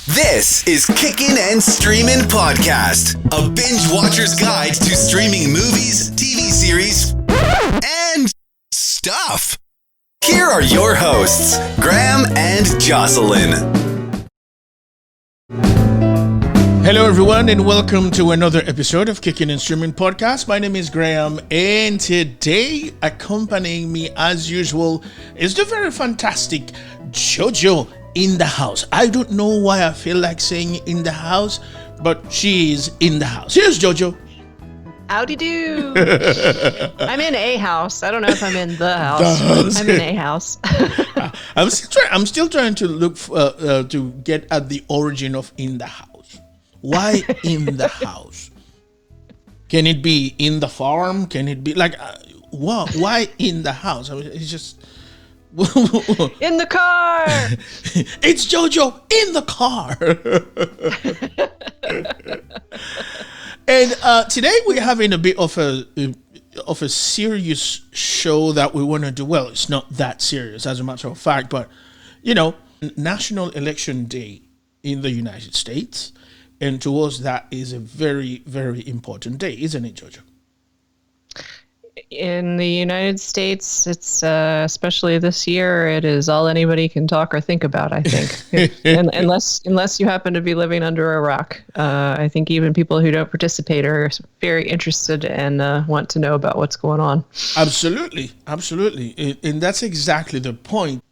This is Kickin' and Streamin' Podcast, a binge watcher's guide to streaming movies, TV series, and stuff. Here are your hosts, Graham and Jocelyn. Hello, everyone, and welcome to another episode of Kickin' and Streamin' Podcast. My name is Graham, and today, accompanying me as usual, is the very fantastic Jojo in the house. I don't know why I feel like saying in the house, but she is in the house. Here's Jojo. Howdy do. I'm in a house. I don't know if I'm in the house. I'm in a house. I'm still trying to look to get at the origin of in the house. Why in the house? Can it be in the farm? Can it be like what? Why in the house? I mean, it's just in the car. It's Jojo in the car. And today we're having a bit of a serious show that we want to do. Well, it's not that serious, as a matter of fact, but you know, National Election Day in the United States, and to us that is a very, very important day, isn't it, Jojo? In the United States, it's especially this year, it is all anybody can talk or think about, I think. unless you happen to be living under a rock. I think even people who don't participate are very interested and want to know about what's going on. Absolutely. And that's exactly the point.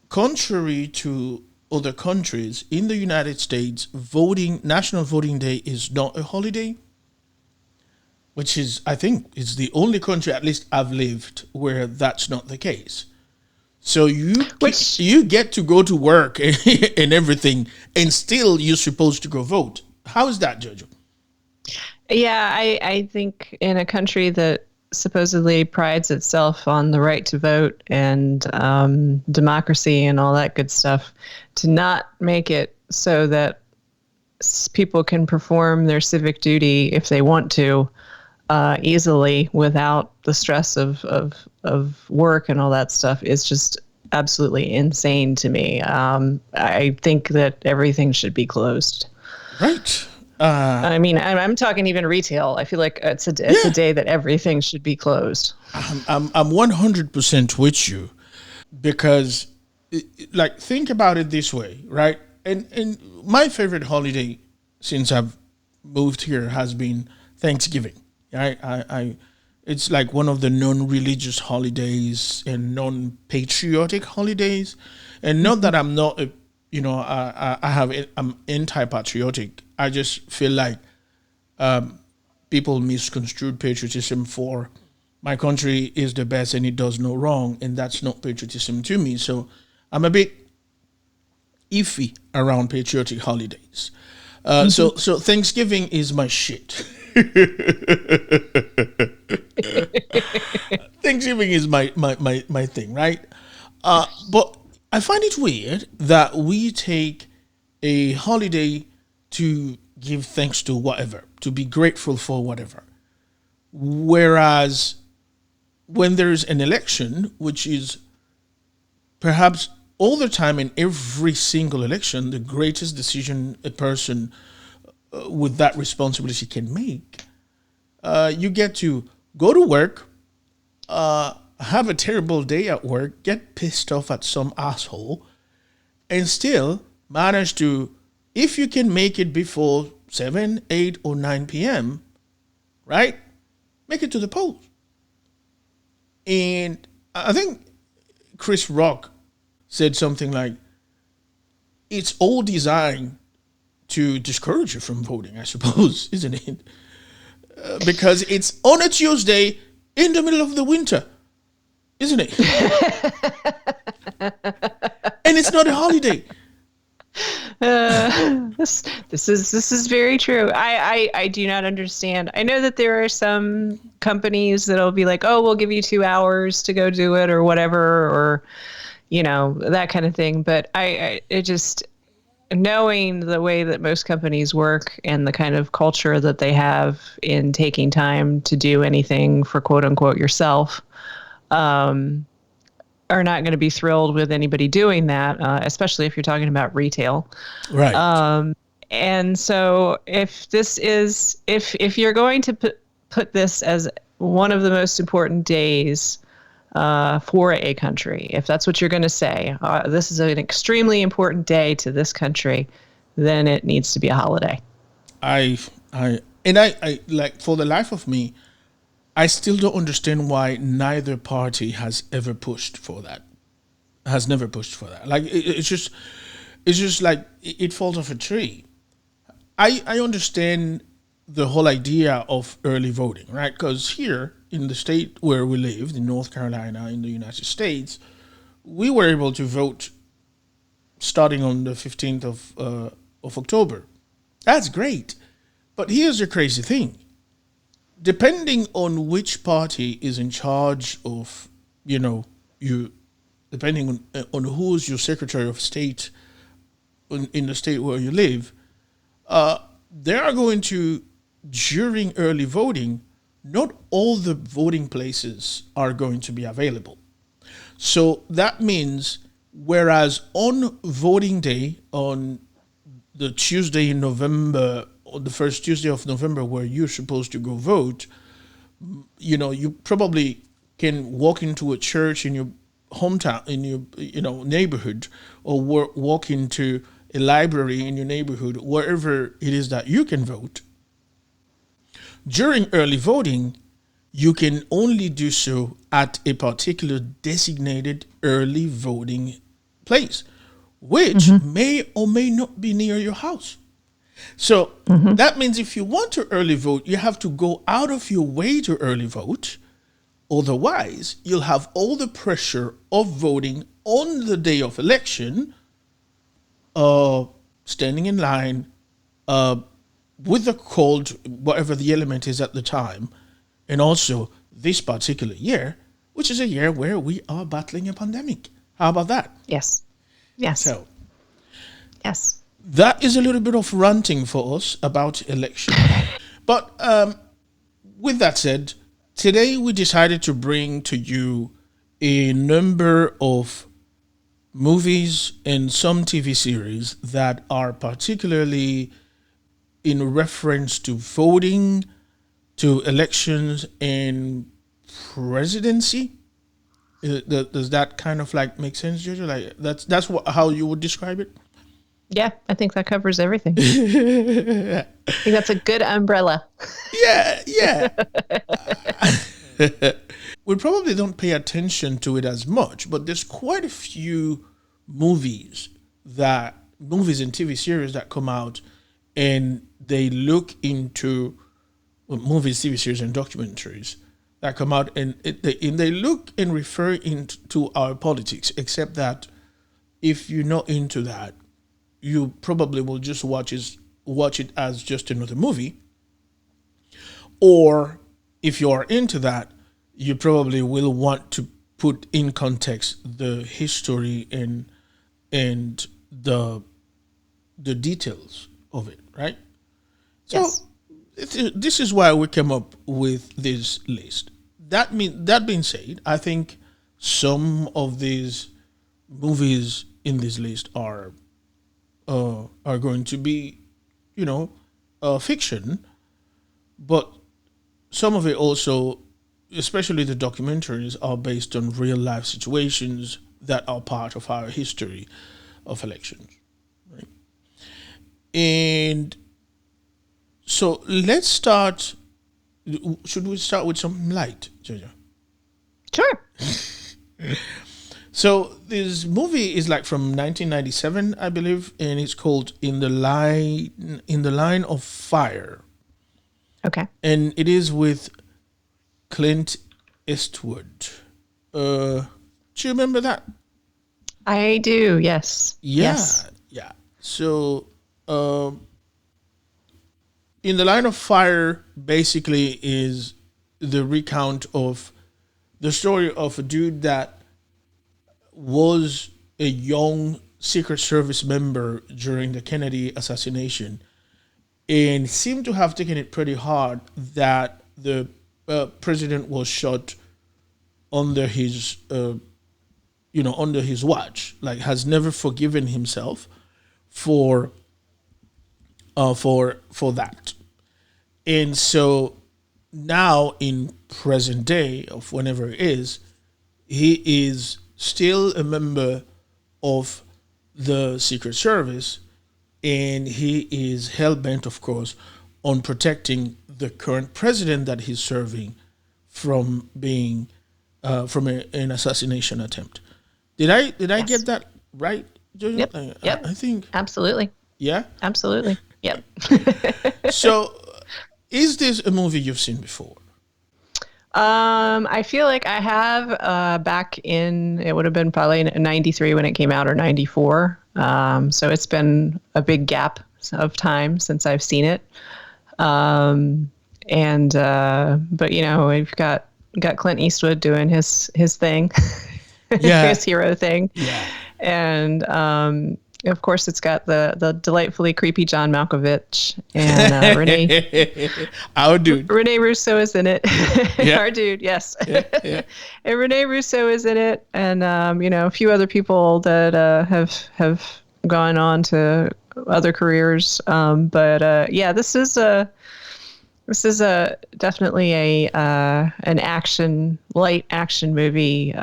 Contrary to other countries, in the United States, National Voting Day is not a holiday. Which is, I think, is the only country, at least I've lived, where that's not the case. So you get to go to work and everything, and still you're supposed to go vote. How is that, Jojo? Yeah, I think in a country that supposedly prides itself on the right to vote and democracy and all that good stuff, to not make it so that people can perform their civic duty if they want to, easily without the stress of work and all that stuff is just absolutely insane to me. I think that everything should be closed. Right. I mean, I'm talking even retail. I feel like it's a day that everything should be closed. I'm 100% with you, because like, think about it this way, right? And my favorite holiday since I've moved here has been Thanksgiving. It's like one of the non-religious holidays and non-patriotic holidays, and not that I'm not, I'm anti-patriotic. I just feel like people misconstrued patriotism for my country is the best and it does no wrong, and that's not patriotism to me. So I'm a bit iffy around patriotic holidays. So Thanksgiving is my shit. Thanksgiving is my thing, right? But I find it weird that we take a holiday to give thanks to whatever, to be grateful for whatever. Whereas when there's an election, which is perhaps all the time in every single election, the greatest decision a person with that responsibility can make, you get to go to work, have a terrible day at work, get pissed off at some asshole, and still manage to, if you can make it before 7, 8, or 9 p.m., right, make it to the polls. And I think Chris Rock said something like, it's all designed to discourage you from voting, I suppose, isn't it? Because it's on a Tuesday in the middle of the winter, isn't it? And it's not a holiday. This is very true. I do not understand. I know that there are some companies that'll be like, oh, we'll give you 2 hours to go do it or whatever, or that kind of thing. But it just, knowing the way that most companies work and the kind of culture that they have in taking time to do anything for quote unquote yourself, are not going to be thrilled with anybody doing that, especially if you're talking about retail. Right. And so if you're going to put this as one of the most important days for a country, if that's what you're going to say, this is an extremely important day to this country, then it needs to be a holiday. I like, for the life of me, I still don't understand why neither party has ever pushed for that. Has never pushed for that. Like it's just like it falls off a tree. I understand the whole idea of early voting, right? Because here in the state where we live, in North Carolina, in the United States, we were able to vote starting on the 15th of October. That's great. But here's the crazy thing. Depending on which party is in charge of, depending on who's your Secretary of State in the state where you live, they are going to, during early voting, not all the voting places are going to be available. So that means, whereas on voting day, on the Tuesday in November, or the first Tuesday of November, where you're supposed to go vote, you probably can walk into a church in your hometown, in your neighborhood, or walk into a library in your neighborhood, wherever it is that you can vote. During early voting, you can only do so at a particular designated early voting place, which may or may not be near your house. So that means if you want to early vote, you have to go out of your way to early vote. Otherwise, you'll have all the pressure of voting on the day of election, standing in line, with the cold, whatever the element is at the time, and also this particular year, which is a year where we are battling a pandemic. How about that? Yes. So, yes. That is a little bit of ranting for us about election. But with that said, today we decided to bring to you a number of movies and some TV series that are particularly in reference to voting, to elections and presidency. Does that kind of like make sense, Jojo? Like that's how you would describe it? Yeah, I think that covers everything. I think that's a good umbrella. Yeah. We probably don't pay attention to it as much, but there's quite a few movies and TV series that come out, and they look into movies, TV series, and documentaries that come out, and they look and refer into our politics, except that if you're not into that, you probably will just watch it as just another movie. Or if you are into that, you probably will want to put in context the history and the details of it, right? Yes. So this is why we came up with this list. That being said, I think some of these movies in this list are going to be, fiction, but some of it also, especially the documentaries, are based on real life situations that are part of our history of elections, right? And so let's start. Should we start with something light, Jojo? Sure. So this movie is like from 1997, I believe, and it's called In the Line of Fire. Okay. And it is with Clint Eastwood. Do you remember that? I do, yes. Yes. Yeah. So In the Line of Fire basically is the recount of the story of a dude that was a young Secret Service member during the Kennedy assassination, and seemed to have taken it pretty hard that the president was shot under his under his watch, like has never forgiven himself for that. And so now in present day of whenever it is, he is still a member of the Secret Service, and he is hell bent, of course, on protecting the current president that he's serving from being from an assassination attempt. Did I Yes. get that right, Jojo? Yep. I think. Absolutely. Yeah. Absolutely. Yep. So, is this a movie you've seen before? I feel like I have back in, it would have been probably in 93 when it came out, or 94. So it's been a big gap of time since I've seen it. But we've got Clint Eastwood doing his thing, Yeah. his hero thing. Yeah. And of course, it's got the delightfully creepy John Malkovich, and Our dude. Rene Russo is in it. Yeah. Our dude, yes. Yeah. And Rene Russo is in it, and a few other people that have gone on to other careers. This is a definitely an light action movie.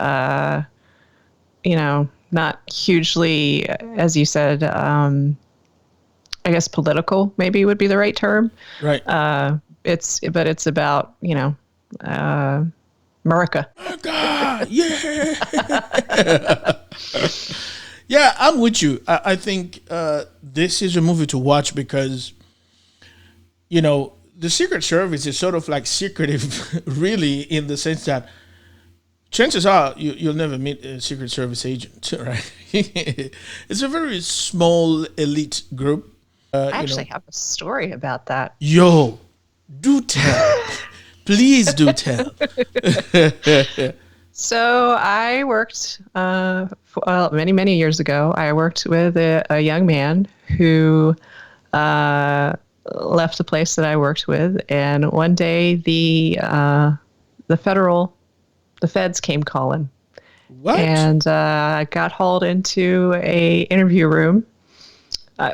Not hugely, as you said, I guess political maybe would be the right term. Right. It's about, America. God, yeah. Yeah, I'm with you. I think this is a movie to watch because, the Secret Service is sort of like secretive, really, in the sense that chances are you'll never meet a Secret Service agent, right? It's a very small elite group. I actually have a story about that. Yo, do tell. Please do tell. So I worked, many, many years ago, I worked with a young man who left the place that I worked with. And one day the feds came calling. What? And I got hauled into a interview room. I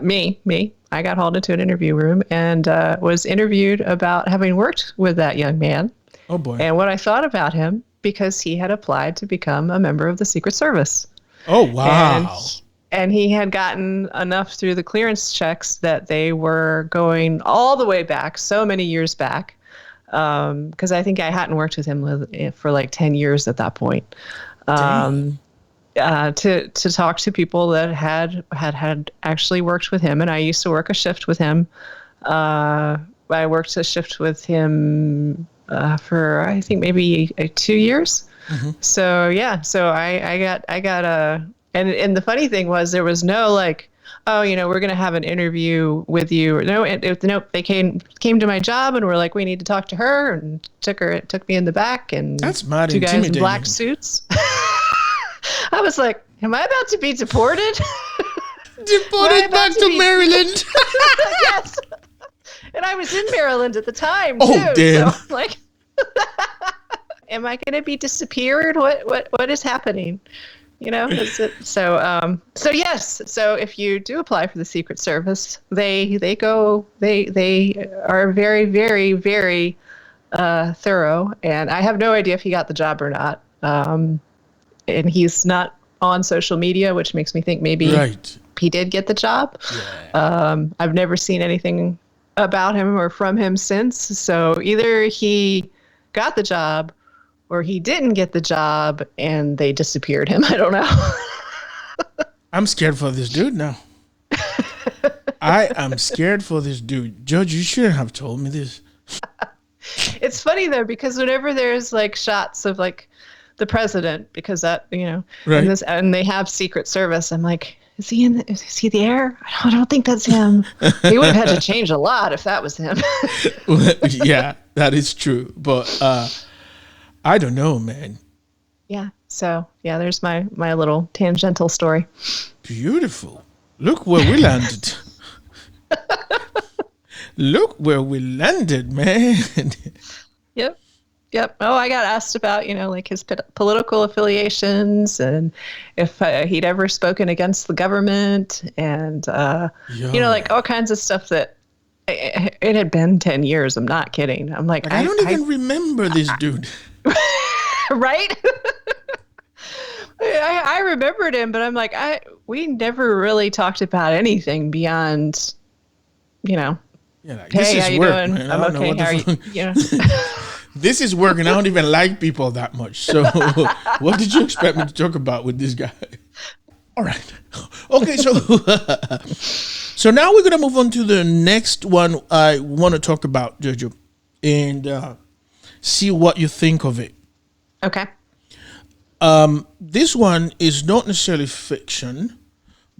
got hauled into an interview room and was interviewed about having worked with that young man. Oh, boy. And what I thought about him, because he had applied to become a member of the Secret Service. Oh, wow. And he had gotten enough through the clearance checks that they were going all the way back, so many years back. Because I think I hadn't worked with him for like 10 years at that point. To talk to people that had actually worked with him. And I used to work a shift with him. I worked a shift with him for, I think, maybe 2 years. Mm-hmm. So I got and the funny thing was, there was no like, oh, we're going to have an interview with you. Nope. They came to my job and were like, we need to talk to her, and took me in the back, and that's mad two guys in intimidating. black suits. I was like, am I about to be deported? Deported back to Maryland. Yes. And I was in Maryland at the time, oh, too. damn. So I'm like, am I going to be disappeared? What is happening? Is it, so yes. So if you do apply for the Secret Service, they are very, very, very thorough. And I have no idea if he got the job or not. And he's not on social media, which makes me think maybe he did get the job. Yeah. I've never seen anything about him or from him since. So either he got the job or he didn't get the job and they disappeared him. I don't know. I'm scared for this dude now. I am scared for this dude. Judge, you shouldn't have told me this. It's funny, though, because whenever there's like shots of like the president, because that, right. and they have Secret Service, I'm like, is he there? I don't think that's him. He would have had to change a lot if that was him. Yeah, that is true. But I don't know, man. Yeah. So, yeah, there's my little tangential story. Beautiful. Look where we landed. Look where we landed, man. Yep. Yep. Oh, I got asked about, like his political affiliations and if he'd ever spoken against the government and, like all kinds of stuff that it had been 10 years. I'm not kidding. I'm like I don't even remember this dude. Right? I remembered him, but I'm like, we never really talked about anything beyond, Yeah, like, hey, this is how you work, doing? man. I'm okay. How are you? This is work, and I don't even like people that much. So, what did you expect me to talk about with this guy? All right. Okay, so now we're gonna move on to the next one I want to talk about, Jojo, and see what you think of it. Okay. This one is not necessarily fiction,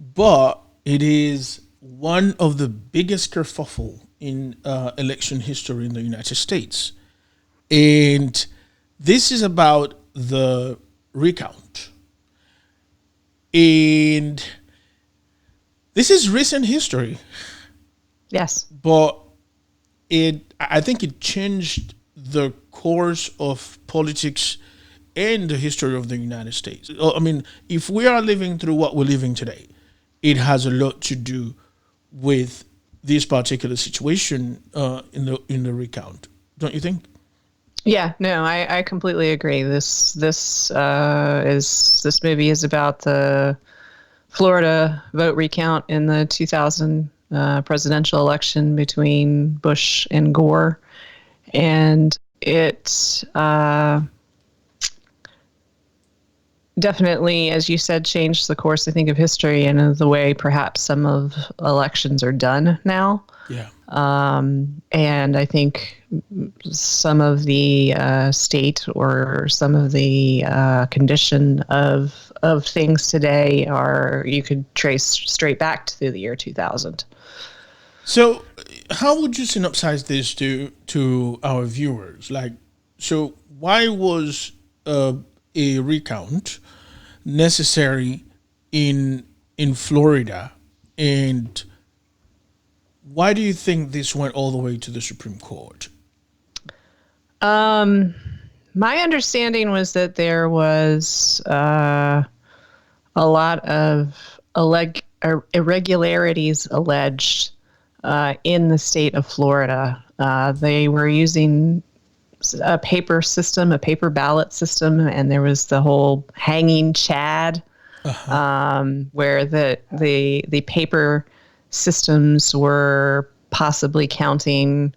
but it is one of the biggest kerfuffle in election history in the United States. And this is about the recount. And this is recent history. Yes. But I think it changed the course of politics and the history of the United States. I mean, if we are living through what we're living today, it has a lot to do with this particular situation in the recount. Don't you think? Yeah, no, I completely agree. This movie is about the Florida vote recount in the 2000 presidential election between Bush and Gore, and it definitely, as you said, changed the course, I think, of history and of the way perhaps some of elections are done now. Yeah. And I think some of the state or some of the condition of things today you could trace straight back to the year 2000. So, how would you synopsize this to our viewers? Like, so why was a recount necessary in Florida, and why do you think this went all the way to the Supreme Court? My understanding was that there was a lot of irregularities alleged in the state of Florida. They were using a paper ballot system, and there was the whole hanging chad, where the paper systems were possibly counting,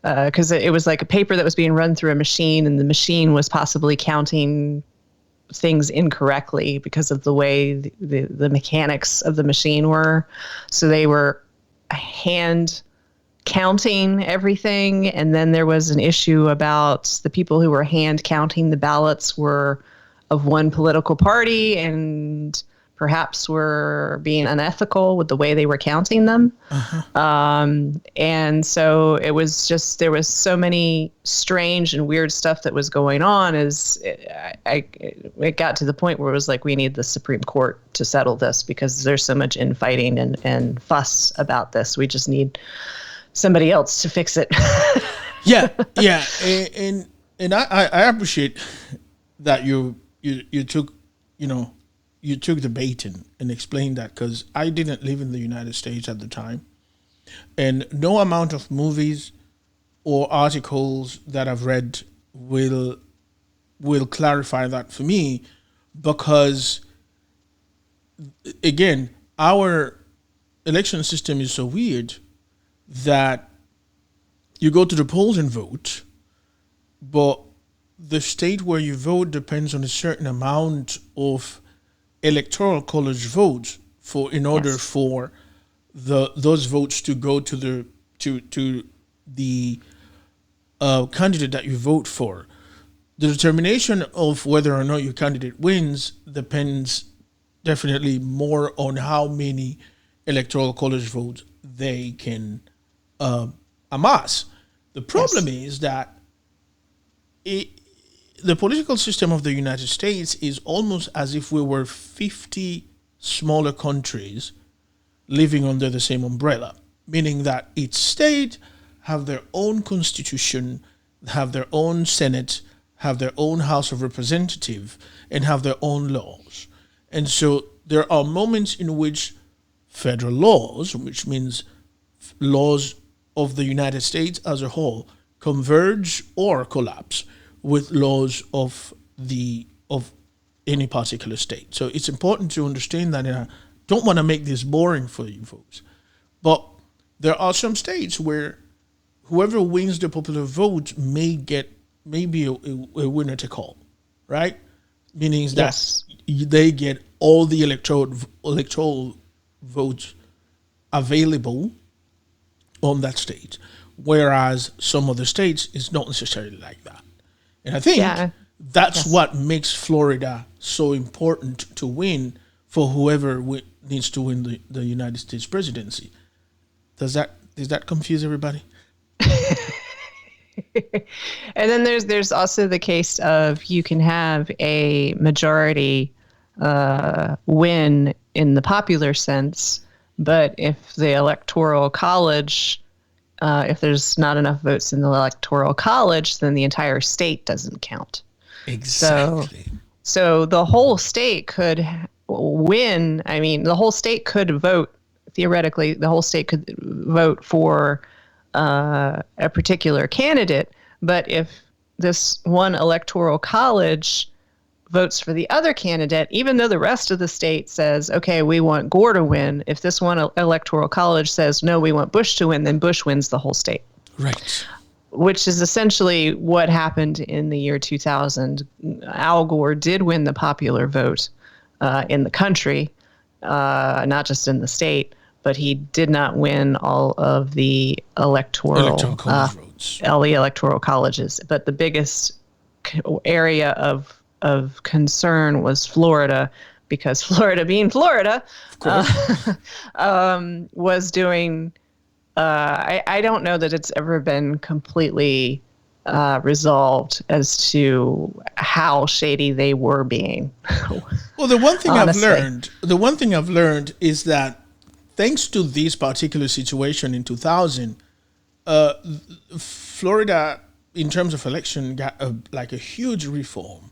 because it was like a paper that was being run through a machine, and the machine was possibly counting things incorrectly because of the way the mechanics of the machine were. So they were hand counting everything, and then there was an issue about the people who were hand counting the ballots were of one political party and perhaps were being unethical with the way they were counting them. And so it was just, there was so many strange and weird stuff that was going on. It got to the point where it was like, we need the Supreme Court to settle this because there's so much infighting and fuss about this. We just need somebody else to fix it. Yeah. And I appreciate that you took, you took the bait and explained that, because I didn't live in the United States at the time. And no amount of movies or articles that I've read will clarify that for me, because, again, our election system is so weird that you go to the polls and vote, but the state where you vote depends on a certain amount of electoral college votes in order for those votes to go to the candidate that you vote for. The determination of whether or not your candidate wins depends definitely more on how many electoral college votes they can amass. The problem is that the political system of the United States is almost as if we were 50 smaller countries living under the same umbrella, meaning that each state have their own constitution have their own Senate, have their own House of Representatives, and have their own laws. And so there are moments in which federal laws, which means laws of the United States as a whole, converge or collapse with laws of any particular state. So it's important to understand that. And I don't want to make this boring for you folks, but there are some states where whoever wins the popular vote may be a winner take all, right? Meaning that they get all the electoral votes available on that state, whereas some other states is not necessarily like that. And I think that's what makes Florida so important to win for whoever needs to win the United States presidency. Does that confuse everybody? And then there's also the case of you can have a majority win in the popular sense, but if the electoral college, if there's not enough votes in the electoral college, then the entire state doesn't count. Exactly. So the whole state could win. I mean, the whole state could vote. Theoretically, the whole state could vote for a particular candidate. But if this one electoral college votes for the other candidate, even though the rest of the state says, okay, we want Gore to win, if this one electoral college says, no, we want Bush to win, then Bush wins the whole state. Right. Which is essentially what happened in the year 2000. Al Gore did win the popular vote in the country, not just in the state, but he did not win all of the electoral college votes. All the electoral colleges. But the biggest area of concern was Florida, because Florida, being Florida, was doing. I don't know that it's ever been completely resolved as to how shady they were being. Well, the one thing I've learned is that thanks to this particular situation in 2000, Florida, in terms of election, got a huge reform.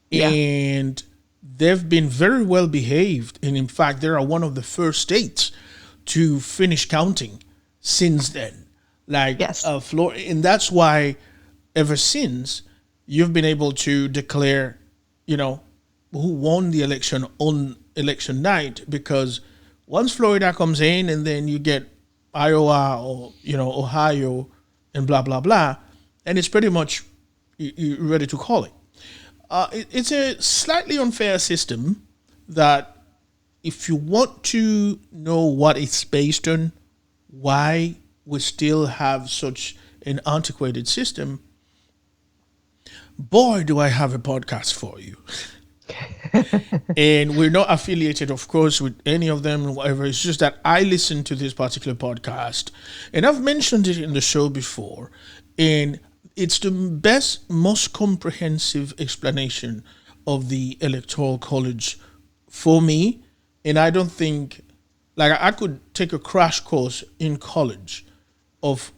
Yeah. And they've been very well behaved. And in fact, they are one of the first states to finish counting since then. Florida, and that's why ever since you've been able to declare, who won the election on election night, because once Florida comes in and then you get Iowa or, Ohio and blah, blah, blah, and it's pretty much you're ready to call it. It's a slightly unfair system that if you want to know what it's based on, why we still have such an antiquated system, boy, do I have a podcast for you. And we're not affiliated, of course, with any of them, whatever. It's just that I listen to this particular podcast, and I've mentioned it in the show before, and it's the best, most comprehensive explanation of the Electoral College for me. And I don't think, I could take a crash course in college of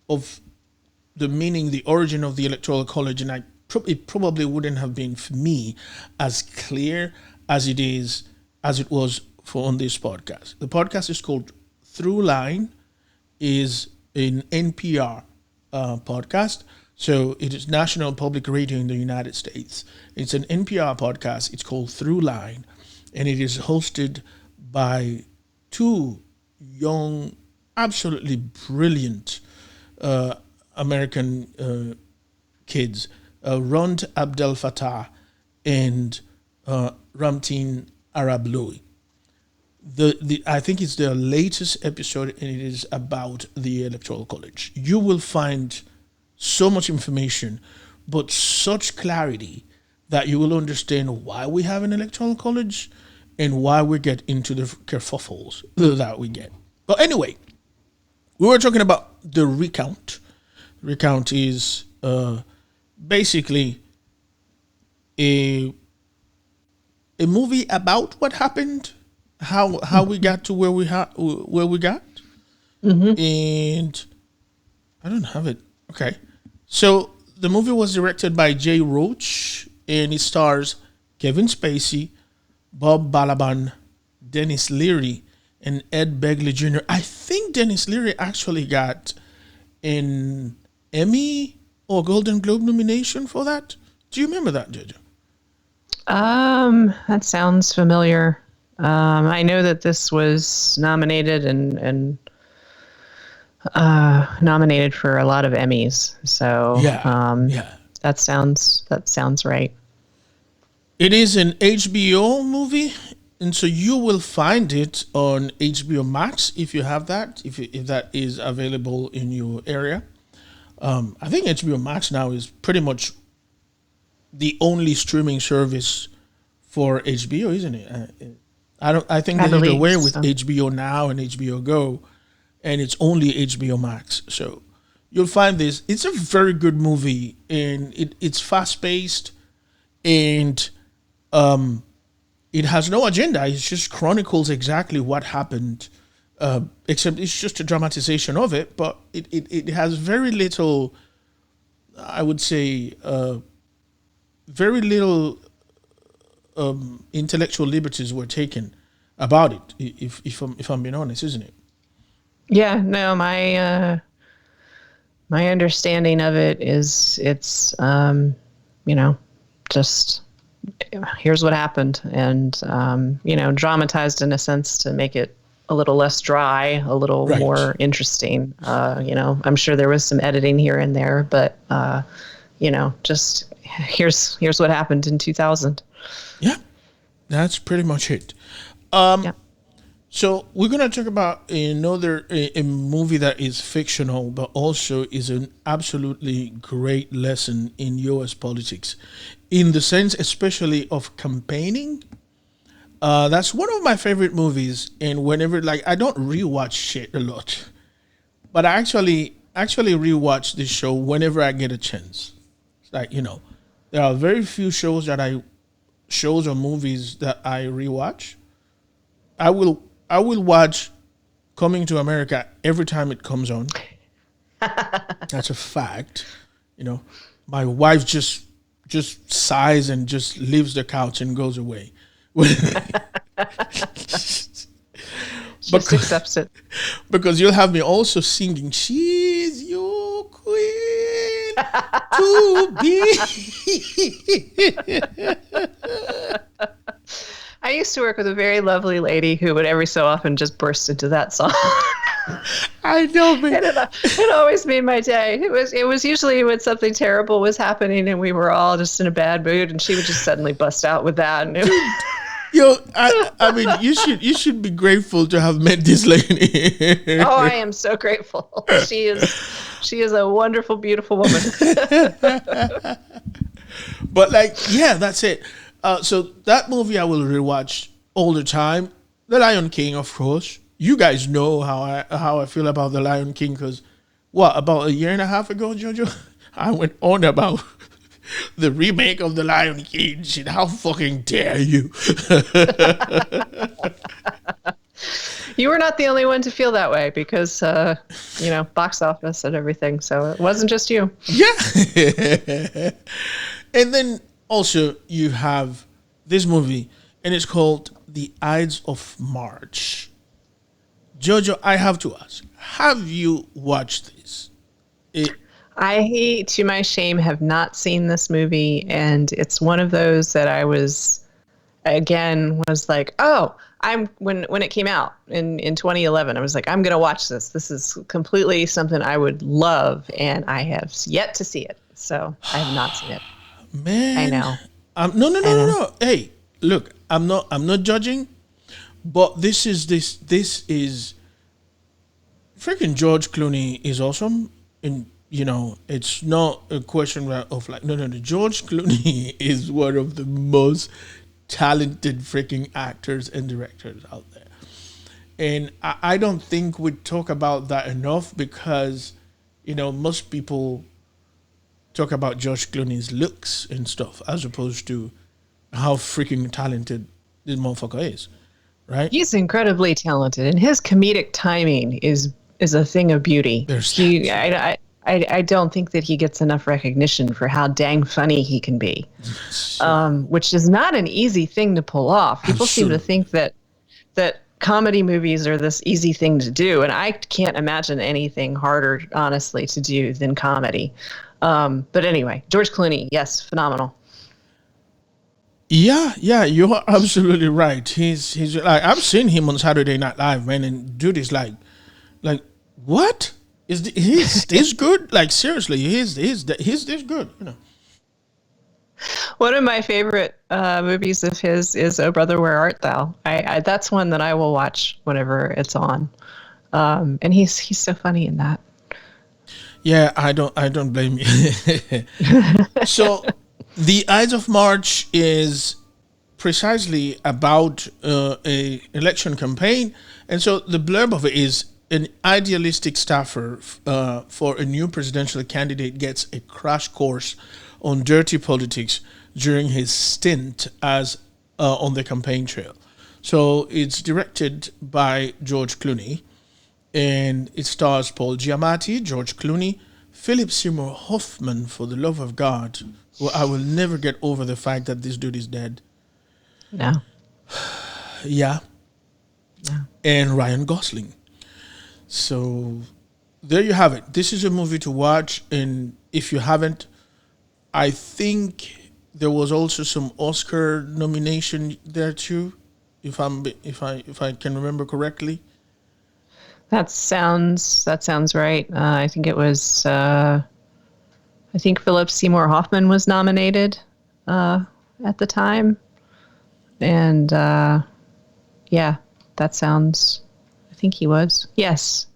the meaning, the origin of the Electoral College, and it probably wouldn't have been for me as clear as it was for on this podcast. The podcast is called Throughline, is an NPR podcast. So it is National Public Radio in the United States. It's an NPR podcast. It's called Throughline, and it is hosted by two young, absolutely brilliant American kids, Rond Abdel Fattah and Ramtin Arablouei. I think it's their latest episode, and it is about the Electoral College. You will find so much information, but such clarity that you will understand why we have an Electoral College and why we get into the kerfuffles that we get. But anyway, we were talking about the recount. Recount is basically a movie about what happened, how we got to where we got, and I don't have it. Okay, So the movie was directed by Jay Roach, and it stars Kevin Spacey, Bob Balaban, Dennis Leary, and Ed Begley Jr. I think Dennis Leary actually got an Emmy or Golden Globe nomination for that. Do you remember that, Jojo? That sounds familiar. I know that this was nominated and nominated for a lot of Emmys. So that sounds right. It is an HBO movie, and so you will find it on HBO Max if you have that, if that is available in your area. I think HBO Max now is pretty much the only streaming service for HBO, isn't it? I think they did away with HBO Now and HBO Go, and it's only HBO Max. So you'll find this. It's a very good movie, and it's fast paced, and it has no agenda. It just chronicles exactly what happened, except it's just a dramatization of it. But it has very little, I would say, very little intellectual liberties were taken about it. If I'm being honest, isn't it? Yeah. No, my understanding of it is it's just here's what happened, and dramatized in a sense to make it a little less dry, a little more interesting. I'm sure there was some editing here and there, but just here's what happened in 2000. Yeah, that's pretty much it. So we're gonna talk about another a movie that is fictional, but also is an absolutely great lesson in U.S. politics, in the sense especially of campaigning. That's one of my favorite movies, and whenever I don't rewatch shit a lot, but I actually rewatch this show whenever I get a chance. There are very few shows or movies that I rewatch. I will watch Coming to America every time it comes on. That's a fact. My wife just sighs and just leaves the couch and goes away. Just accepts it. Because you'll have me also singing, "She's your queen to be." I used to work with a very lovely lady who would every so often just burst into that song. I know, man. It always made my day. It was usually when something terrible was happening and we were all just in a bad mood, and she would just suddenly bust out with that. And I mean, you should be grateful to have met this lady. Oh, I am so grateful. She is a wonderful, beautiful woman. But that's it. So that movie I will rewatch all the time. The Lion King, of course. You guys know how I feel about The Lion King, because about a year and a half ago, Jojo, I went on about the remake of The Lion King. Shit, how fucking dare you? You were not the only one to feel that way, because box office and everything. So it wasn't just you. Yeah. And then also you have this movie, and it's called The Ides of March. Jojo, I have to ask, have you watched this? I, to my shame, have not seen this movie, and it's one of those that I was like, oh, when it came out in 2011, I was like, I'm going to watch this. This is completely something I would love, and I have yet to see it. So I have not seen it. Man, I know. No. Hey, look, I'm not judging, but this is freaking George Clooney is awesome, and it's not a question of no. George Clooney is one of the most talented freaking actors and directors out there, and I don't think we talk about that enough, because most people talk about George Clooney's looks and stuff as opposed to how freaking talented this motherfucker is, right? He's incredibly talented, and his comedic timing is a thing of beauty. I don't think that he gets enough recognition for how dang funny he can be, which is not an easy thing to pull off. People seem to think that comedy movies are this easy thing to do, and I can't imagine anything harder, honestly, to do than comedy. But anyway, George Clooney, yes, phenomenal. Yeah, you're absolutely right. He's like, I've seen him on Saturday Night Live, man, and dude is like what he's this good? Like seriously, he's this good, you know. One of my favorite movies of his is "Oh Brother, Where Art Thou?" I that's one that I will watch whenever it's on, and he's so funny in that. Yeah, I don't blame you. So, The Ides of March is precisely about a election campaign, and so the blurb of it is: an idealistic staffer for a new presidential candidate gets a crash course on dirty politics during his stint as on the campaign trail. So it's directed by George Clooney, and it stars Paul Giamatti, George Clooney, Philip Seymour Hoffman, for the love of God. Well, I will never get over the fact that this dude is dead. No. Yeah. No. And Ryan Gosling. So there you have it. This is a movie to watch, and if you haven't, I think there was also some Oscar nomination there too, if I can remember correctly. That sounds right. I think it was. I think Philip Seymour Hoffman was nominated at the time, and yeah, that sounds. I think he was. Yes,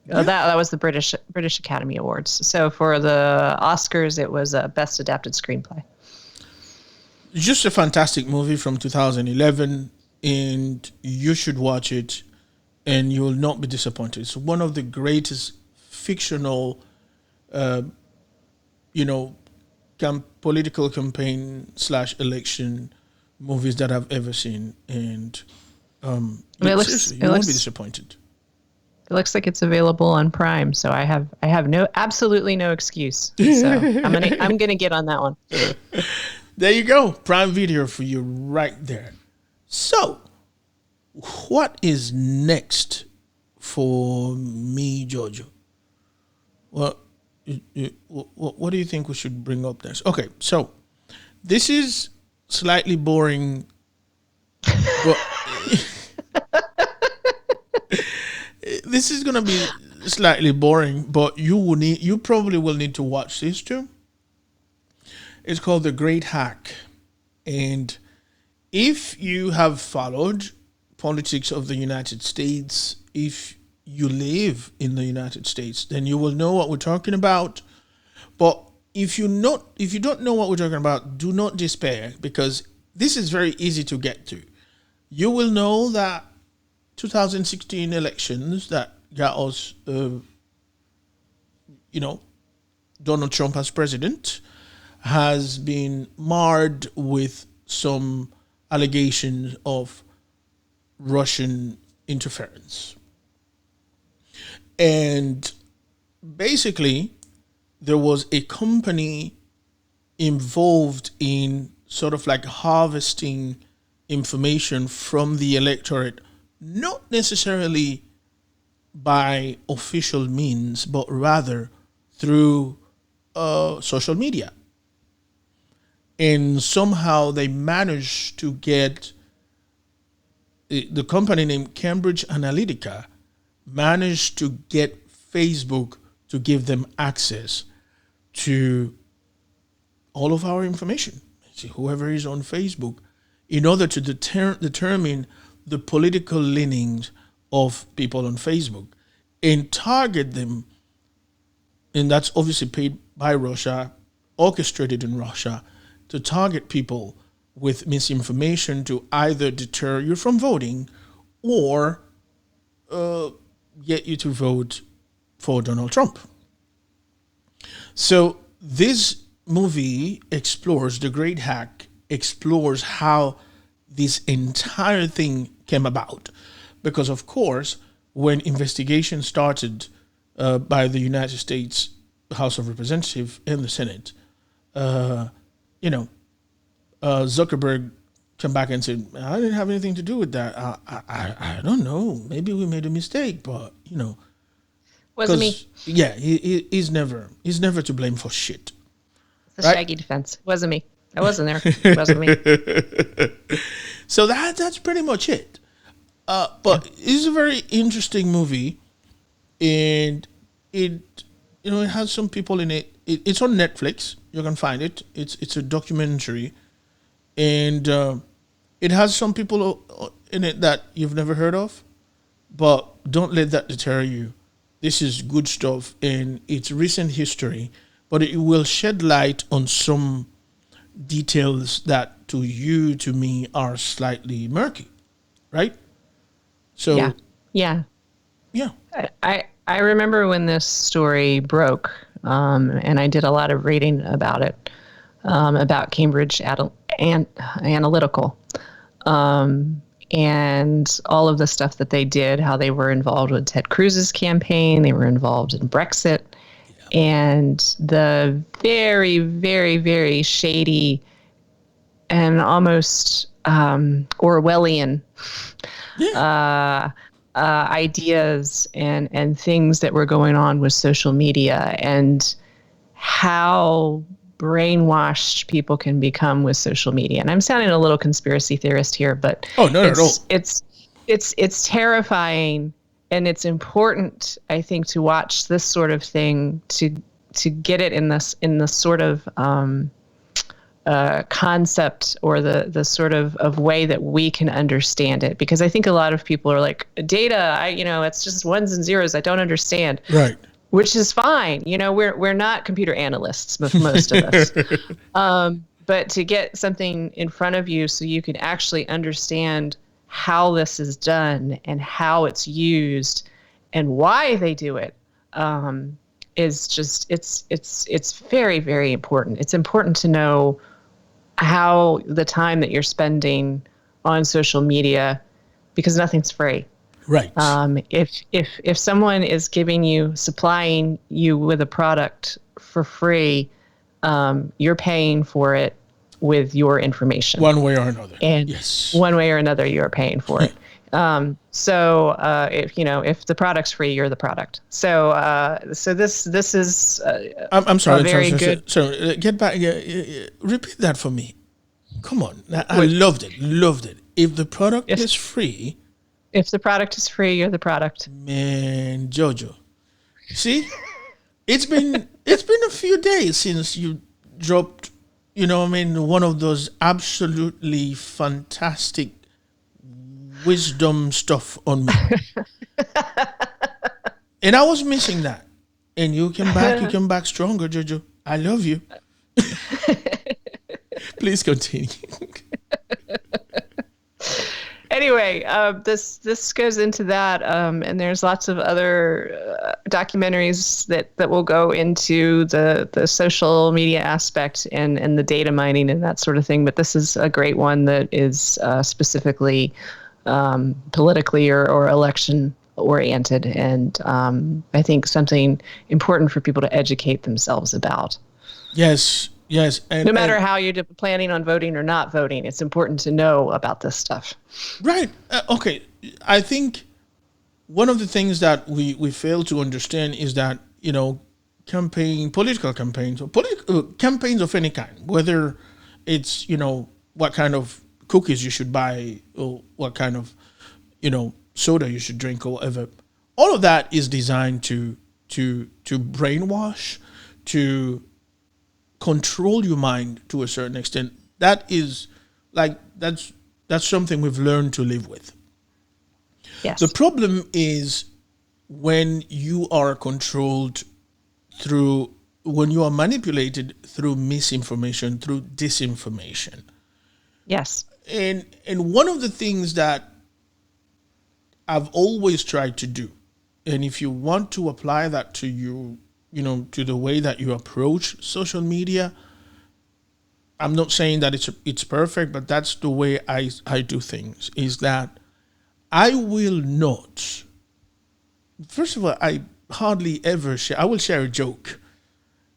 Yeah. that was the British Academy Awards. So for the Oscars, it was Best Adapted Screenplay. Just a fantastic movie from 2011, and you should watch it, and you will not be disappointed. It's one of the greatest fictional, political campaign / election movies that I've ever seen, and seriously, you won't be disappointed. It looks like it's available on Prime, so I have absolutely no excuse. So I'm gonna get on that one. There you go, Prime Video for you right there. So, what is next for me, Giorgio? What do you think we should bring up next? Okay, so this is slightly boring, but this is gonna be slightly boring, but you probably will need to watch this too. It's called The Great Hack, and if you have followed politics of the United States, if you live in the United States, then you will know what we're talking about. But if you don't know what we're talking about, do not despair, because this is very easy to get to. You will know that 2016 elections that got us, Donald Trump as president, has been marred with some allegations of Russian interference. And basically, there was a company involved in sort of like harvesting information from the electorate, not necessarily by official means, but rather through social media. And somehow they managed to get the company named Cambridge Analytica managed to get Facebook to give them access to all of our information. See, whoever is on Facebook, in order to determine the political leanings of people on Facebook and target them. And that's obviously paid by Russia, orchestrated in Russia, to target people with misinformation to either deter you from voting or get you to vote for Donald Trump. So this movie explores, The Great Hack explores how this entire thing came about. Because of course, when investigation started by the United States House of Representatives and the Senate, Zuckerberg come back and say, I didn't have anything to do with that. I don't know. Maybe we made a mistake, but Wasn't me. Yeah, he's never to blame for shit. It's a shaggy defense. Wasn't me. I wasn't there. It wasn't me. So that's pretty much it. But it's a very interesting movie, and it has some people in it. It's on Netflix. You can find it. It's a documentary, and it has some people in it that you've never heard of. But don't let that deter you. This is good stuff, and it's recent history, but it will shed light on some details that to me, are slightly murky, right? So yeah. Yeah. I remember when this story broke, and I did a lot of reading about it, about Cambridge Analytical, and all of the stuff that they did, how they were involved with Ted Cruz's campaign, they were involved in Brexit, and the very, very, very shady and almost Orwellian ideas and things that were going on with social media, and how brainwashed people can become with social media. And I'm sounding a little conspiracy theorist here, but it's terrifying, and it's important, I think, to watch this sort of thing to get it in the sort of concept, or the sort of way that we can understand it. Because I think a lot of people are like, data, it's just ones and zeros, I don't understand. Right. Which is fine. We're not computer analysts, most of us. But to get something in front of you so you can actually understand how this is done and how it's used and why they do it, is just, it's very, very important. It's important to know how the time that you're spending on social media, because nothing's free. Right. If someone is supplying you with a product for free, you're paying for it with your information. One way or another. And yes. One way or another, you're paying for it. So if the product's free, you're the product. So this is I'm sorry. very good. So get back. Repeat that for me. Come on. I loved it. If the product is free. If the product is free, you're the product. Man, Jojo. See? It's been a few days since you dropped, one of those absolutely fantastic wisdom stuff on me. And I was missing that. And you came back stronger, Jojo. I love you. Please continue. Anyway, this goes into that, and there's lots of other documentaries that will go into the social media aspect and the data mining and that sort of thing. But this is a great one that is specifically politically or election oriented, and I think something important for people to educate themselves about. Yes. And, no matter how you're planning on voting or not voting, it's important to know about this stuff. Right. Okay. I think one of the things that we fail to understand is that, political campaigns, or campaigns of any kind, whether it's, what kind of cookies you should buy, or what kind of, soda you should drink, or whatever. All of that is designed to brainwash, to control your mind to a certain extent. That is that's something we've learned to live with. Yes. The problem is when you are controlled when you are manipulated through misinformation, through disinformation. Yes. And one of the things that I've always tried to do, and if you want to apply that to you, to the way that you approach social media, I'm not saying that it's perfect, but that's the way I do things, is that I will not, first of all, I hardly ever share, I will share a joke,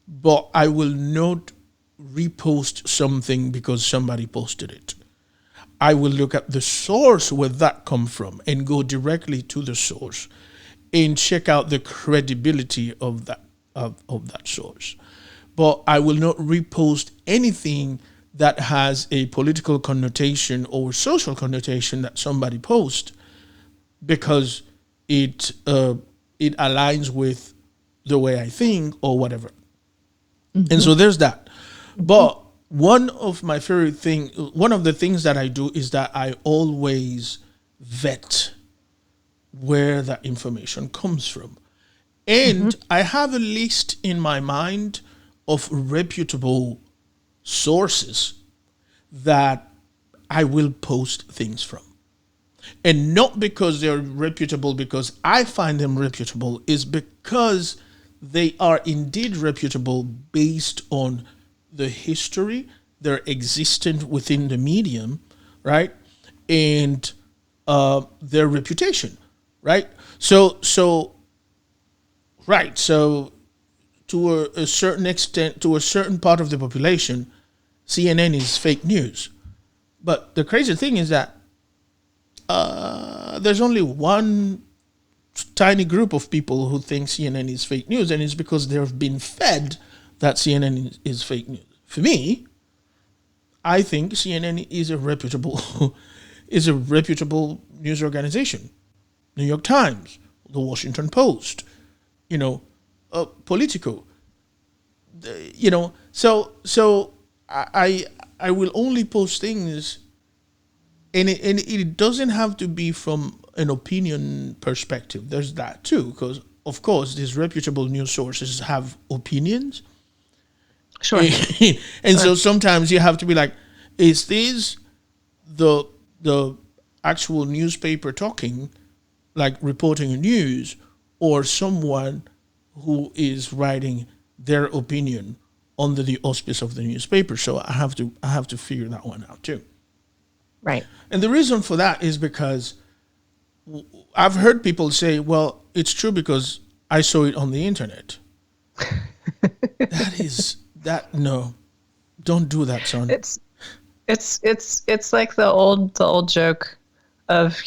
but I will not repost something because somebody posted it. I will look at the source where that come from and go directly to the source and check out the credibility of that source. But I will not repost anything that has a political connotation or social connotation that somebody posts because it aligns with the way I think or whatever. Mm-hmm. And so there's that. But one of the things that I do is that I always vet where that information comes from. And I have a list in my mind of reputable sources that I will post things from. And not because they're reputable because I find them reputable, is because they are indeed reputable based on the history, their existence within the medium, right? And their reputation, right? So to a certain extent, to a certain part of the population, CNN is fake news. But the crazy thing is that there's only one tiny group of people who think CNN is fake news, and it's because they've been fed that CNN is fake news. For me, I think CNN is a reputable news organization. New York Times, the Washington Post, Politico. So I will only post things, and it doesn't have to be from an opinion perspective. There's that too, because of course these reputable news sources have opinions. Sure. And so sometimes you have to be like, is this the actual newspaper talking, like reporting a news, or someone who is writing their opinion under the auspice of the newspaper? So I have to figure that one out too. Right. And the reason for that is because I've heard people say, well, it's true because I saw it on the internet. No, don't do that, son. It's like the old joke of,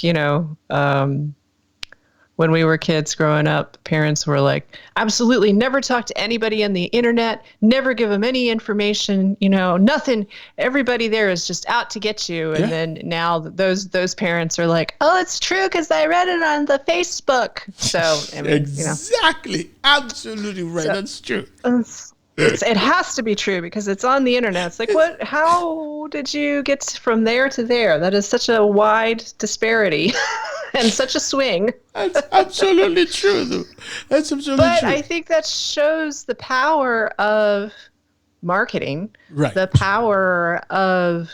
when we were kids growing up, parents were like, absolutely never talk to anybody on the internet, never give them any information, nothing. Everybody there is just out to get you. And then now those parents are like, oh, it's true because I read it on the Facebook. So, I mean, exactly. Absolutely right. So, that's true. It has to be true because it's on the internet. It's like, what? How did you get from there to there? That is such a wide disparity and such a swing. That's absolutely true, though. That's absolutely true. But I think that shows the power of marketing, right? The power of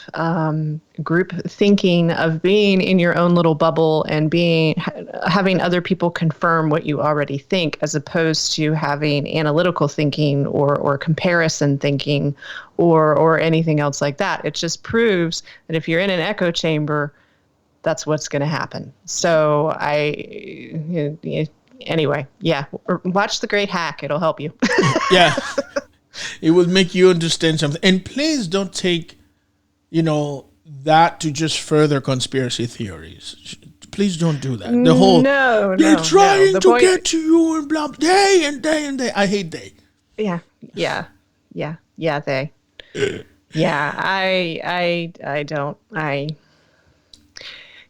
group thinking, of being in your own little bubble and having other people confirm what you already think, as opposed to having analytical thinking or comparison thinking or anything else like that. It just proves that if you're in an echo chamber, that's what's going to happen. So anyway, yeah, watch The Great Hack. It'll help you. Yeah. It will make you understand something. And please don't take, that to just further conspiracy theories. Please don't do that. The whole, they're trying to get to you and blah, day and day and day. I hate they. Yeah, they. Yeah, I don't.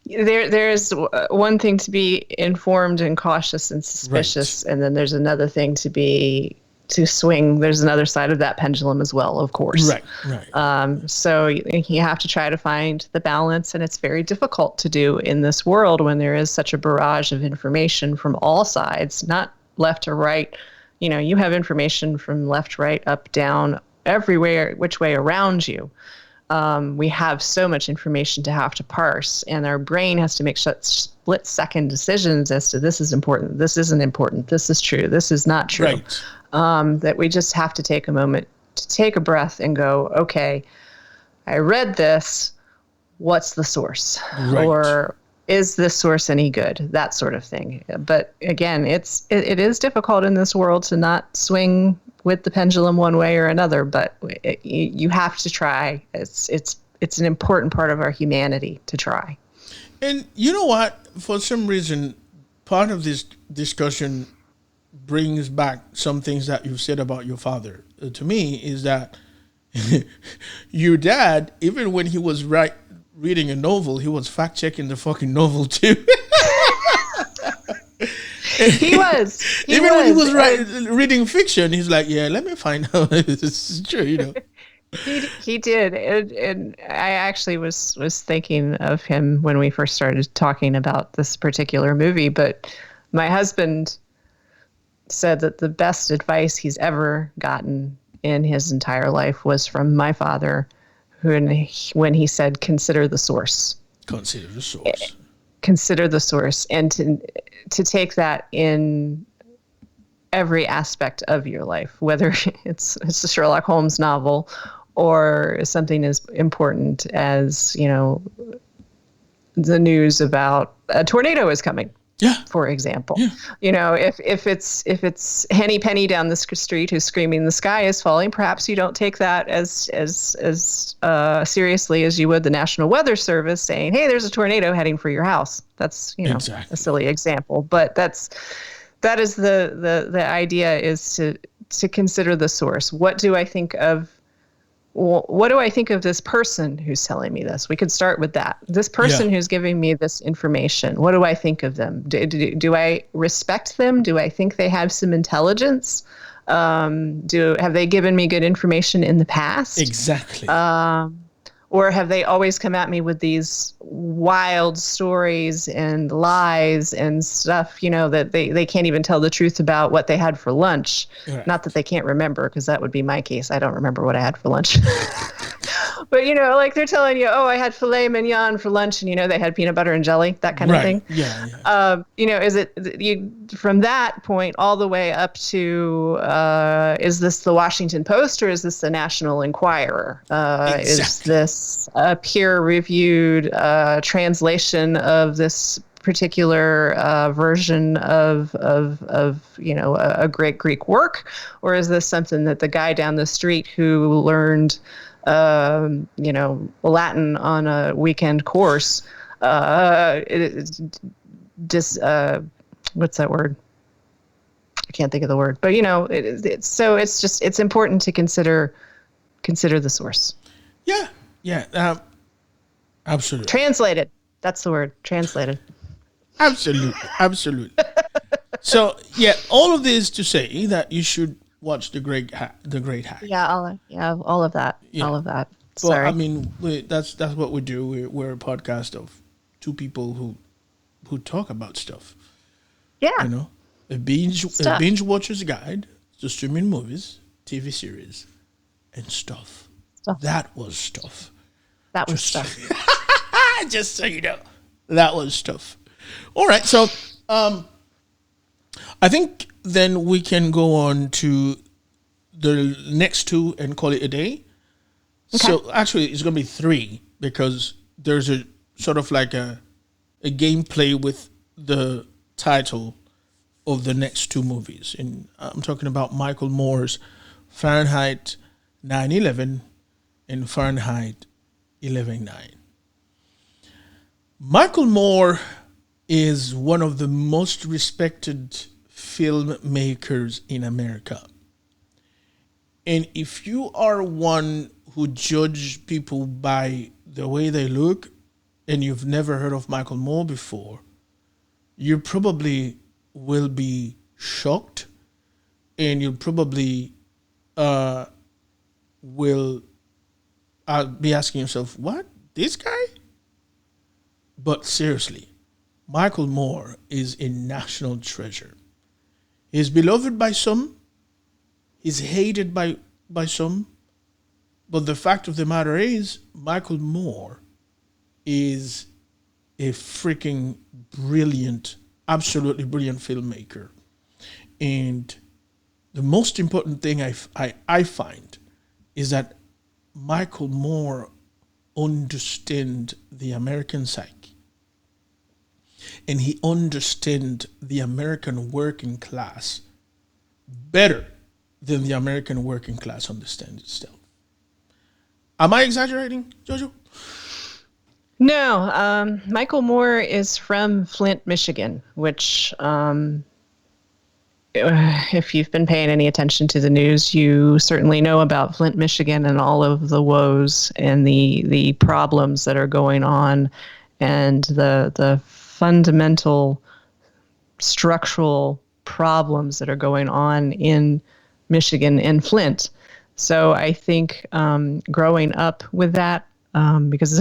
There's one thing to be informed and cautious and suspicious, right. And then there's another thing to swing. There's another side of that pendulum as well, of course. Right. So you have to try to find the balance, and it's very difficult to do in this world when there is such a barrage of information from all sides, not left or right. You have information from left, right, up, down, everywhere, which way around you. We have so much information to have to parse, and our brain has to make split-second decisions as to this is important, this isn't important, this is true, this is not true. Right. That we just have to take a moment to take a breath and go, okay, I read this, what's the source? Right. Or is this source any good? That sort of thing. But again, it is difficult in this world to not swing with the pendulum one way or another, but you have to try. It's an important part of our humanity to try. And you know what? For some reason, part of this discussion brings back some things that you've said about your father. To me, is that your dad, even when he was reading a novel, he was fact checking the fucking novel too. He was. When he was reading fiction, he's like, "Yeah, let me find out if this is true." You know. He did, and I actually was thinking of him when we first started talking about this particular movie. But my husband said that the best advice he's ever gotten in his entire life was from my father, when he said, "Consider the source." Consider the source. Consider the source, and to take that in every aspect of your life, whether it's a Sherlock Holmes novel or something as important as, the news about a tornado is coming. Yeah. For example, Yeah. If it's Henny Penny down the street who's screaming the sky is falling, perhaps you don't take that as seriously as you would the National Weather Service saying, "Hey, there's a tornado heading for your house." That's Exactly. a silly example, but that is the idea, is to consider the source. What do I think of? What do I think of this person who's telling me this? We could start with that. This person who's giving me this information, what do I think of them? Do I respect them? Do I think they have some intelligence? Have they given me good information in the past? Exactly. Or have they always come at me with these wild stories and lies and stuff, that they can't even tell the truth about what they had for lunch? Right. Not that they can't remember, because that would be my case. I don't remember what I had for lunch. But, like they're telling you, "Oh, I had filet mignon for lunch," and, they had peanut butter and jelly, that kind of thing. Yeah. Is it from that point all the way up to, is this the Washington Post or is this the National Enquirer? Exactly. Is this a peer-reviewed translation of this particular version of a great Greek work, or is this something that the guy down the street who learned Latin on a weekend course what's that word? I can't think of the word, but it's important to consider the source. Yeah. Absolutely. Translated. That's the word. Translated. Absolutely. So, all of this to say that you should watch The Great Hack. Yeah, all of that. Yeah. All of that. Well, Sorry. I mean, that's what we do. We're a podcast of two people who talk about stuff. Yeah. A binge watcher's guide to streaming movies, TV series, and stuff. That was stuff. That was stuff. Just so you know, that was stuff. All right, so I think then we can go on to the next two and call it a day. Okay. So actually, it's going to be three, because there's a sort of like a gameplay with the title of the next two movies. And I'm talking about Michael Moore's Fahrenheit 9/11 and Fahrenheit 11/9. Michael Moore is one of the most respected filmmakers in America. And if you are one who judge people by the way they look, and you've never heard of Michael Moore before, you probably will be shocked, and you probably will be asking yourself, "What? This guy?" But seriously, Michael Moore is a national treasure. He's beloved by some, he's hated by some, but the fact of the matter is, Michael Moore is a freaking brilliant, absolutely brilliant filmmaker. And the most important thing I find is that Michael Moore understands the American psyche. And he understands the American working class better than the American working class understands itself. Am I exaggerating, Jojo? No, Michael Moore is from Flint, Michigan, which, if you've been paying any attention to the news, you certainly know about Flint, Michigan, and all of the woes and the problems that are going on, and the fundamental structural problems that are going on in Michigan and Flint. So I think growing up with that, because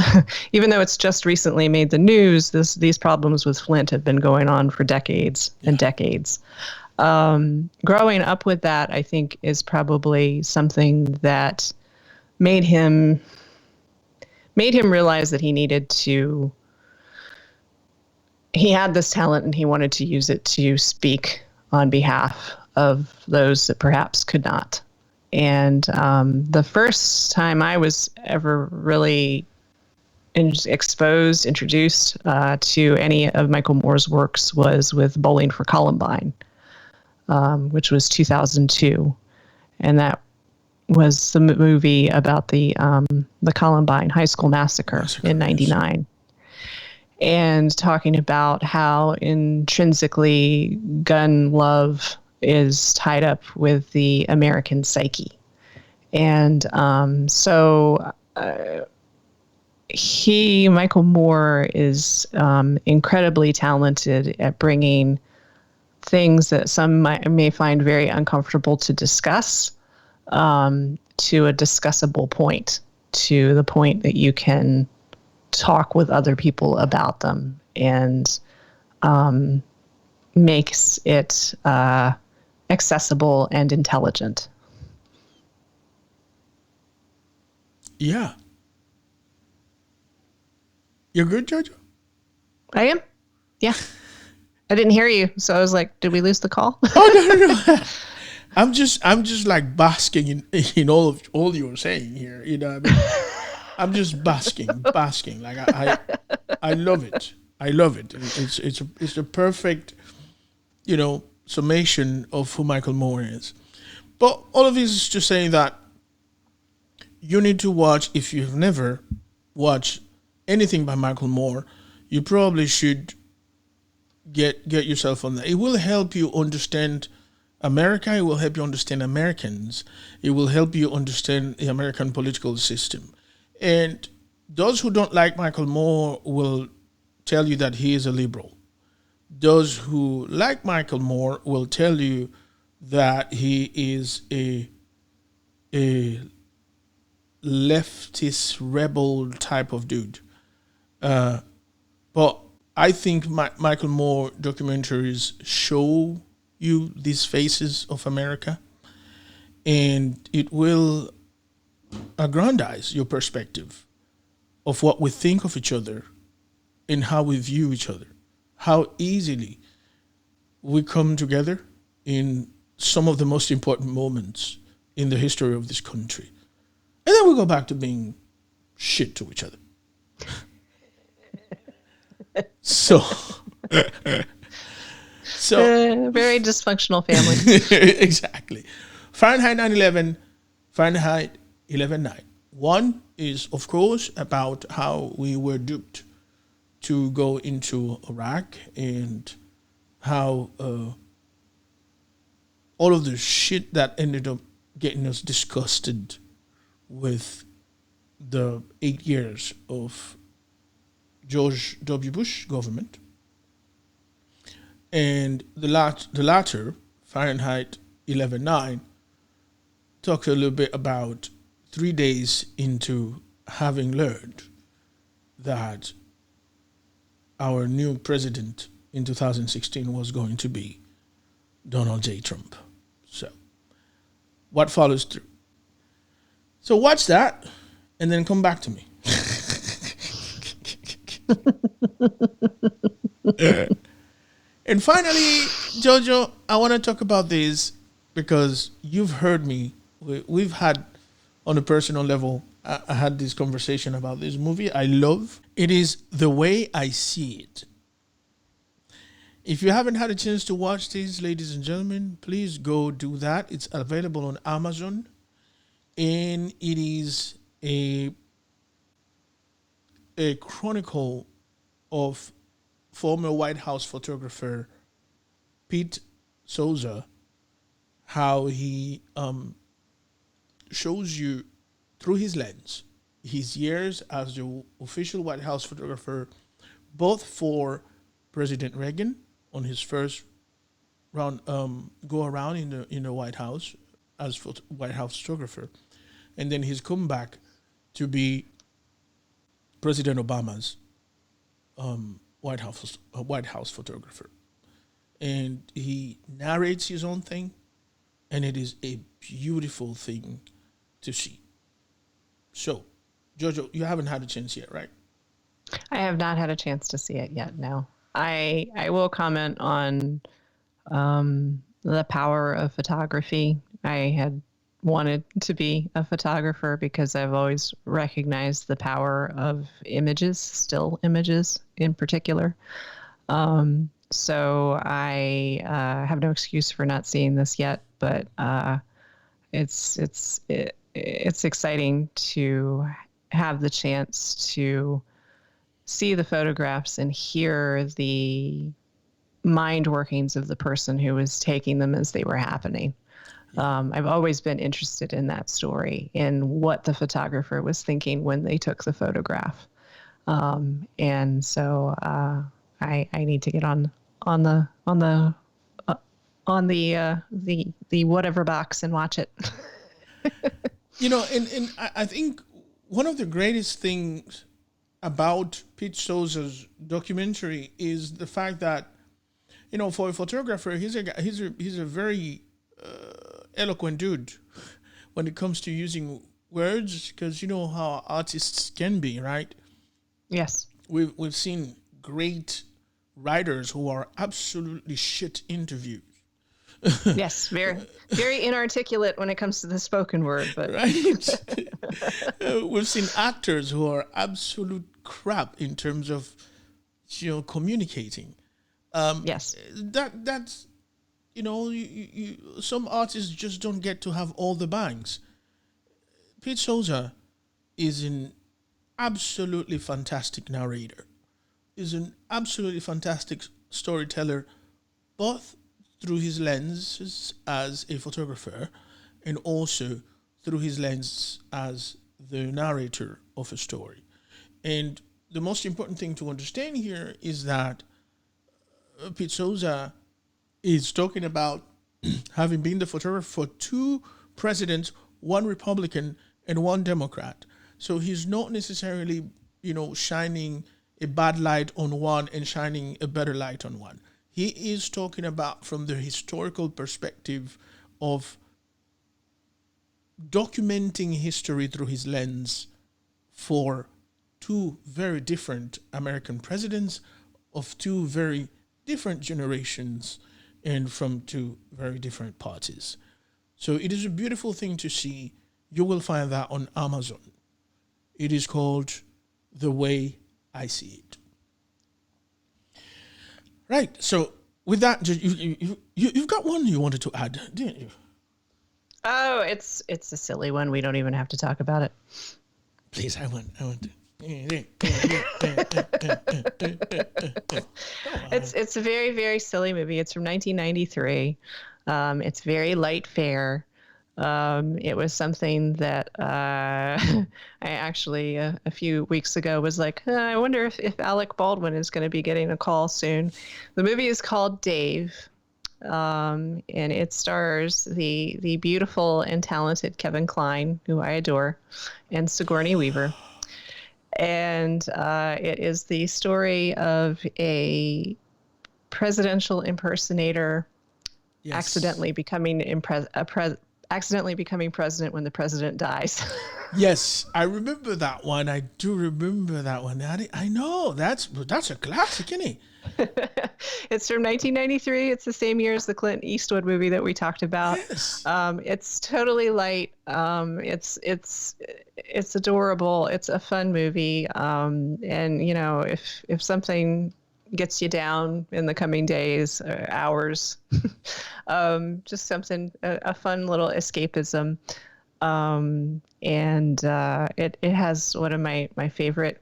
even though it's just recently made the news, these problems with Flint have been going on for decades and decades. Growing up with that, I think, is probably something that made him realize that he had this talent and he wanted to use it to speak on behalf of those that perhaps could not. And the first time I was ever really introduced to any of Michael Moore's works was with Bowling for Columbine, which was 2002. And that was the movie about the Columbine High School massacre in 99. And talking about how intrinsically gun love is tied up with the American psyche. And Michael Moore is incredibly talented at bringing things that some may find very uncomfortable to discuss to a discussable point, to the point that you can talk with other people about them, and makes it accessible and intelligent. Yeah. You're good, Jojo? I am? Yeah. I didn't hear you, so I was like, did we lose the call? Oh, no. I'm just like basking in all you were saying here. You know what I mean? I'm just basking. Like I love it. I love it. It's a perfect, summation of who Michael Moore is. But all of this is to say that you need to watch, if you've never watched anything by Michael Moore, you probably should get yourself on that. It will help you understand America. It will help you understand Americans. It will help you understand the American political system. And those who don't like Michael Moore will tell you that he is a liberal. Those who like Michael Moore will tell you that he is a leftist rebel type of dude. But I think Michael Moore documentaries show you these faces of America, and it will aggrandize your perspective of what we think of each other and how we view each other, how easily we come together in some of the most important moments in the history of this country. And then we go back to being shit to each other. So very dysfunctional family. Exactly. Fahrenheit 9/11, Fahrenheit 11/9. One is, of course, about how we were duped to go into Iraq and how all of the shit that ended up getting us disgusted with the 8 years of George W. Bush government. And the latter, Fahrenheit 11/9, talks a little bit about 3 days into having learned that our new president in 2016 was going to be Donald J. Trump. So, what follows through? So watch that, and then come back to me. And finally, Jojo, I want to talk about this because you've heard me. We've had, on a personal level, I had this conversation about this movie I love. It is The Way I See It. If you haven't had a chance to watch this, ladies and gentlemen, please go do that. It's available on Amazon, and it is a chronicle of former White House photographer Pete Souza, how he shows you through his lens his years as the official White House photographer, both for President Reagan on his first round go around in the White House as White House photographer, and then he's come back to be President Obama's White House photographer, and he narrates his own thing, and it is a beautiful thing to see. So, Jojo, you haven't had a chance yet, right? I have not had a chance to see it yet. No, I will comment on the power of photography. I had wanted to be a photographer because I've always recognized the power of images, still images in particular. So I have no excuse for not seeing this yet, but it's exciting to have the chance to see the photographs and hear the mind workings of the person who was taking them as they were happening. I've always been interested in that story, in what the photographer was thinking when they took the photograph. And so I need to get on the whatever box and watch it. And I think one of the greatest things about Pete Souza's documentary is the fact that, for a photographer, he's a very eloquent dude when it comes to using words, because you know how artists can be, right? Yes. We've seen great writers who are absolutely shit interviews. Yes, very very inarticulate when it comes to the spoken word, but right. We've seen actors who are absolute crap in terms of communicating. Yes. That's some artists just don't get to have all the bangs. Pete Souza is an absolutely fantastic narrator, is an absolutely fantastic storyteller, both through his lenses as a photographer and also through his lens as the narrator of a story. And the most important thing to understand here is that Pete Souza is talking about having been the photographer for two presidents, one Republican and one Democrat. So he's not necessarily, shining a bad light on one and shining a better light on one. He is talking about from the historical perspective of documenting history through his lens for two very different American presidents of two very different generations and from two very different parties. So it is a beautiful thing to see. You will find that on Amazon. It is called The Way I See It. Right. So with that, you've got one you wanted to add, didn't you? Oh, it's a silly one. We don't even have to talk about it. Please, I want to. It's a very, very silly movie. It's from 1993. It's very light fare. It was something that I actually a few weeks ago was like, I wonder if Alec Baldwin is going to be getting a call soon. The movie is called Dave, and it stars the beautiful and talented Kevin Kline, who I adore, and Sigourney Weaver. And it is the story of a presidential impersonator accidentally becoming president when the president dies. Yes, I remember that one. I do remember that one. I know that's a classic, isn't it? It's from 1993. It's the same year as the Clint Eastwood movie that we talked about. Yes. It's totally light. It's adorable. It's a fun movie. And if something gets you down in the coming days or hours. Just something, a fun little escapism. It has one of my favorite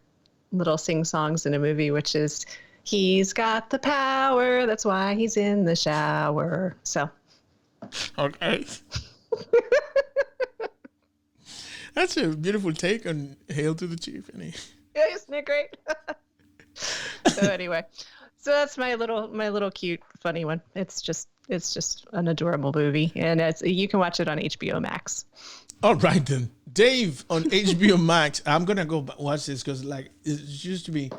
little sing songs in a movie, which is "He's got the power, that's why he's in the shower." So, Okay. That's a beautiful take on "Hail to the Chief," Annie. yeah, isn't it great? So anyway, so that's my little cute funny one. It's just an adorable movie, and you can watch it on HBO Max. All right then, Dave on HBO Max. I'm gonna go watch this because like it used to be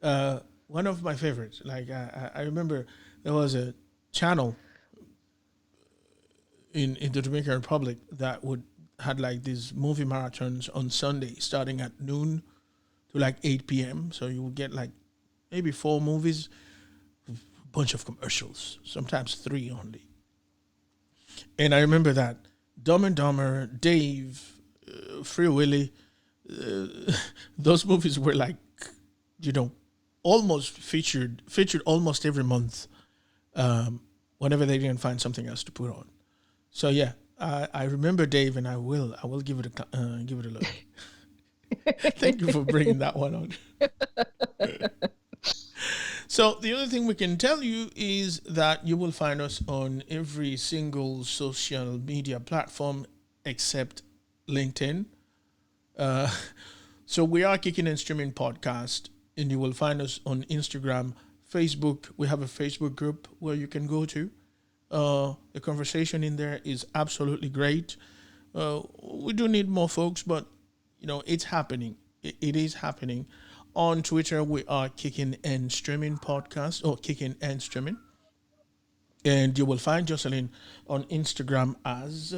one of my favorites. Like I remember there was a channel in the Dominican Republic that had like these movie marathons on Sunday, starting at noon to like 8 p.m. So you would get like maybe 4 movies, a bunch of commercials, sometimes 3 only. And I remember that Dumb and Dumber, Dave, Free Willy, those movies were like, almost featured almost every month, whenever they didn't find something else to put on. So yeah, I remember Dave, and I will give it a look. Thank you for bringing that one on. So the other thing we can tell you is that you will find us on every single social media platform except LinkedIn. So we are Kicking and Streaming Podcast, and you will find us on Instagram, Facebook. We have a Facebook group where you can go to. The conversation in there is absolutely great. We do need more folks, but it's happening. It is happening. On Twitter, we are Kicking and Streaming Podcast, or Kicking and Streaming. And you will find Jocelyn on Instagram as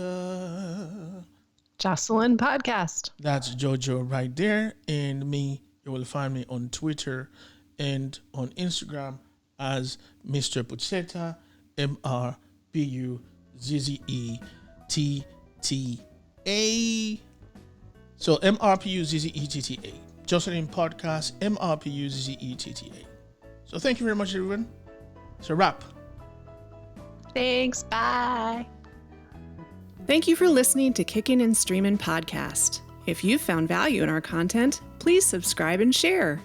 Jocelyn Podcast. That's Jojo right there. And me, you will find me on Twitter and on Instagram as Mr. Puzzetta, MRPUZZETTA. So MRPUZZETTA. Jocelyn Podcast, MRPUZZETTA. So thank you very much, everyone. It's a wrap. Thanks. Bye. Thank you for listening to Kicking and Streaming Podcast. If you found value in our content, please subscribe and share.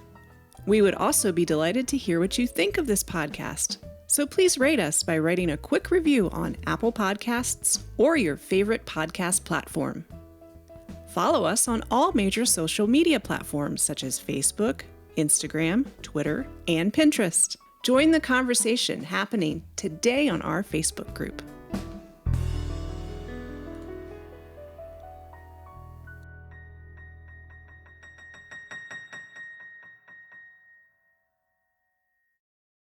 We would also be delighted to hear what you think of this podcast. So please rate us by writing a quick review on Apple Podcasts or your favorite podcast platform. Follow us on all major social media platforms such as Facebook, Instagram, Twitter, and Pinterest. Join the conversation happening today on our Facebook group.